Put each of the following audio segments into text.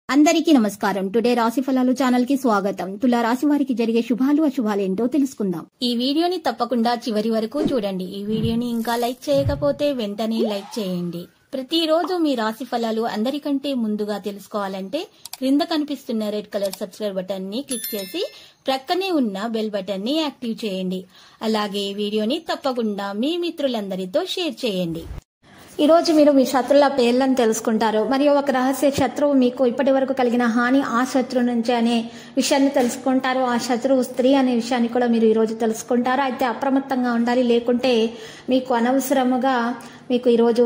అందరికీ నమస్కారం. టుడే రాశి ఫలాలు ఛానల్ కి స్వాగతం. తులా రాశి వారికి జరిగే శుభాలు అశుభాలు ఏంటో తెలుసుకుందాం. ఈ వీడియోని తప్పకుండా చివరి వరకు చూడండి. ఈ వీడియోని ఇంకా లైక్ చేయకపోతే వెంటనే లైక్ చేయండి. ప్రతిరోజు మీ రాశి ఫలాలు అందరికంటే ముందుగా తెలుసుకోవాలంటే క్రింద కనిపిస్తున్న రెడ్ కలర్ సబ్స్క్రైబ్ బటన్ ని క్లిక్ చేసి ప్రక్కనే ఉన్న బెల్ బటన్ ని యాక్టివ్ చేయండి. అలాగే వీడియోని తప్పకుండా మీ మిత్రులందరితో షేర్ చేయండి. ఈ రోజు మీరు మీ శత్రువుల పేర్లను తెలుసుకుంటారు. మరియు ఒక రహస్య శత్రువు మీకు ఇప్పటి వరకు కలిగిన హాని ఆ శత్రువు నుంచి అనే విషయాన్ని తెలుసుకుంటారు. ఆ శత్రువు స్త్రీ అనే విషయాన్ని కూడా మీరు ఈ రోజు తెలుసుకుంటారు. అయితే అప్రమత్తంగా ఉండాలి, లేకుంటే మీకు అనవసరముగా మీకు ఈరోజు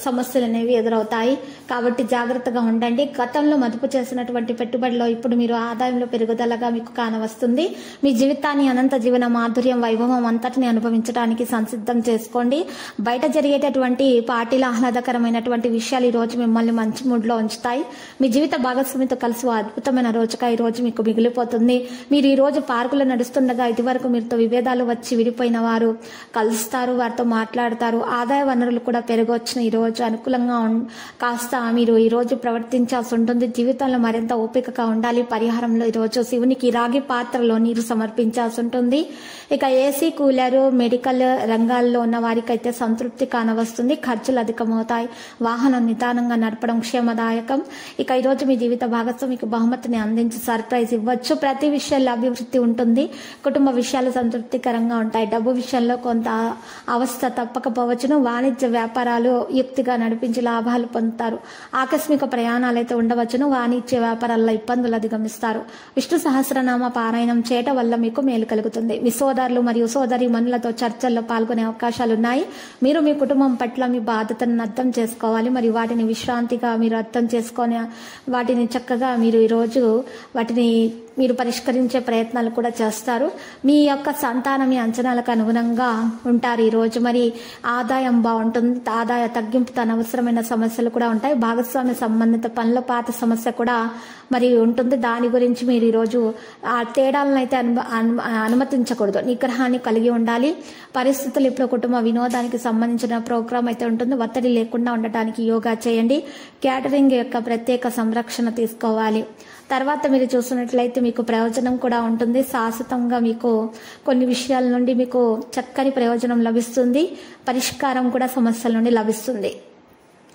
సమస్యలు అనేవి ఎదురవుతాయి. కాబట్టి జాగ్రత్తగా ఉండండి. గతంలో మదుపు చేసినటువంటి పెట్టుబడిలో ఇప్పుడు మీరు ఆదాయంలో పెరుగుదలగా మీకు కానవస్తుంది. మీ జీవితాన్ని అనంత జీవన మాధుర్యం వైభవం అంతటిని అనుభవించడానికి సంసిద్ధం చేసుకోండి. బయట జరిగేటటువంటి పార్టీల ఆహ్లాదకరమైనటువంటి విషయాలు ఈ రోజు మిమ్మల్ని మంచి మూడ్ లో ఉంచుతాయి. మీ జీవిత భాగస్వామితో కలిసి అద్భుతమైన రోజుగా ఈ రోజు మీకు మిగిలిపోతుంది. మీరు ఈ రోజు పార్కులో నడుస్తుండగా ఇదివరకు మీతో విభేదాలు వచ్చి విడిపోయిన వారు కలుస్తారు, వారితో మాట్లాడతారు. ఆదాయ వనరులు కూడా పెరగొచ్చిన ఈ రోజు అనుకూలంగా కాస్త మీరు ఈ రోజు ప్రవర్తించాల్సి ఉంటుంది. జీవితంలో మరింత ఓపికగా ఉండాలి. పరిహారంలో ఈ రోజు శివునికి రాగి పాత్రలో నీరు సమర్పించాల్సి ఉంటుంది. ఇక ఏసీ, కూలర్, మెడికల్ రంగాల్లో ఉన్న వారికైతే సంతృప్తి కానవస్తుంది. ఖర్చులు అధికమవుతాయి. వాహనం నిదానంగా నడపడం క్షేమదాయకం. ఇక ఈ రోజు మీ జీవిత భాగస్వామికి బహుమతిని అందించి సర్ప్రైజ్ ఇవ్వచ్చు. ప్రతి విషయాల్లో అభివృద్ధి ఉంటుంది. కుటుంబ విషయాలు సంతృప్తికరంగా ఉంటాయి. డబ్బు విషయంలో కొంత అవస్థ తప్పకపోవచ్చును. వాణిజ్య వ్యాపారాలు యుక్తిగా నడిపించి లాభాలు పొందుతారు. ఆకస్మిక ప్రయాణాలైతే ఉండవచ్చును. వాణిజ్య వ్యాపారాల్లో ఇబ్బందులు అధిగమిస్తారు. విష్ణు సహస్రనామ పారాయణం చేయటం వల్ల మీకు మేలు కలుగుతుంది. మీ సోదరులు మరియు సోదరి మనులతో చర్చల్లో పాల్గొనే అవకాశాలున్నాయి. మీరు మీ కుటుంబం పట్ల మీ బాధ్యతను అర్థం చేసుకోవాలి. మరియు వాటిని విశ్రాంతిగా మీరు అర్థం చేసుకొని వాటిని చక్కగా మీరు ఈరోజు వాటిని మీరు పరిష్కరించే ప్రయత్నాలు కూడా చేస్తారు. మీ యొక్క సంతానం మీ అంచనాలకు అనుగుణంగా ఉంటారు. ఈరోజు మరి ఆదాయం బాగుంటుంది. ఆదాయ తగ్గింపుతో అనవసరమైన సమస్యలు కూడా ఉంటాయి. భాగస్వామ్య సంబంధిత పనుల పాత సమస్య కూడా మరి ఉంటుంది. దాని గురించి మీరు ఈరోజు ఆ తేడాలను అయితే అనుమతించకూడదు. నిగ్రహాన్ని కలిగి ఉండాలి. పరిస్థితులు ఇప్పుడు కుటుంబ వినోదానికి సంబంధించిన ప్రోగ్రాం అయితే ఉంటుంది. ఒత్తిడి లేకుండా ఉండటానికి యోగా చేయండి. క్యాటరింగ్ యొక్క ప్రత్యేక సంరక్షణ తీసుకోవాలి. తర్వాత మీరు చూసినట్లయితే మీకు ప్రయోజనం కూడా ఉంటుంది. శాశ్వతంగా మీకు కొన్ని విషయాల నుండి మీకు చక్కని ప్రయోజనం లభిస్తుంది. పరిష్కారం కూడా సమస్యల నుండి లభిస్తుంది.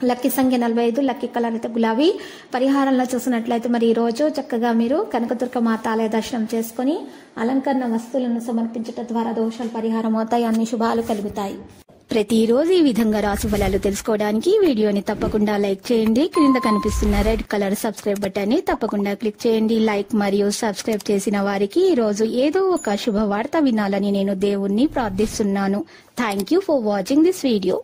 లక్కీ సంఖ్య 45, లక్కీ కలర్ అయితే గులాబీ. పరిహారంలో చూసినట్లయితే మరి ఈ రోజు చక్కగా మీరు కనకదుర్గ మాత ఆలయ దర్శనం చేసుకుని అలంకరణ వస్తువులను సమర్పించడం ద్వారా దోషాలు పరిహారం అవుతాయి. అన్ని శుభాలు కలుగుతాయి. ప్రతిరోజు ఈ విధంగా రాశి ఫలాలు తెలుసుకోవడానికి వీడియోని తప్పకుండా లైక్ చేయండి. క్రింద కనిపిస్తున్న రెడ్ కలర్ సబ్స్క్రైబ్ బటన్ ని తప్పకుండా క్లిక్ చేయండి. లైక్ మరియు సబ్స్క్రైబ్ చేసిన వారికి ఈ రోజు ఏదో ఒక శుభవార్త వినాలని నేను దేవుణ్ణి ప్రార్థిస్తున్నాను. Thank you for watching this video.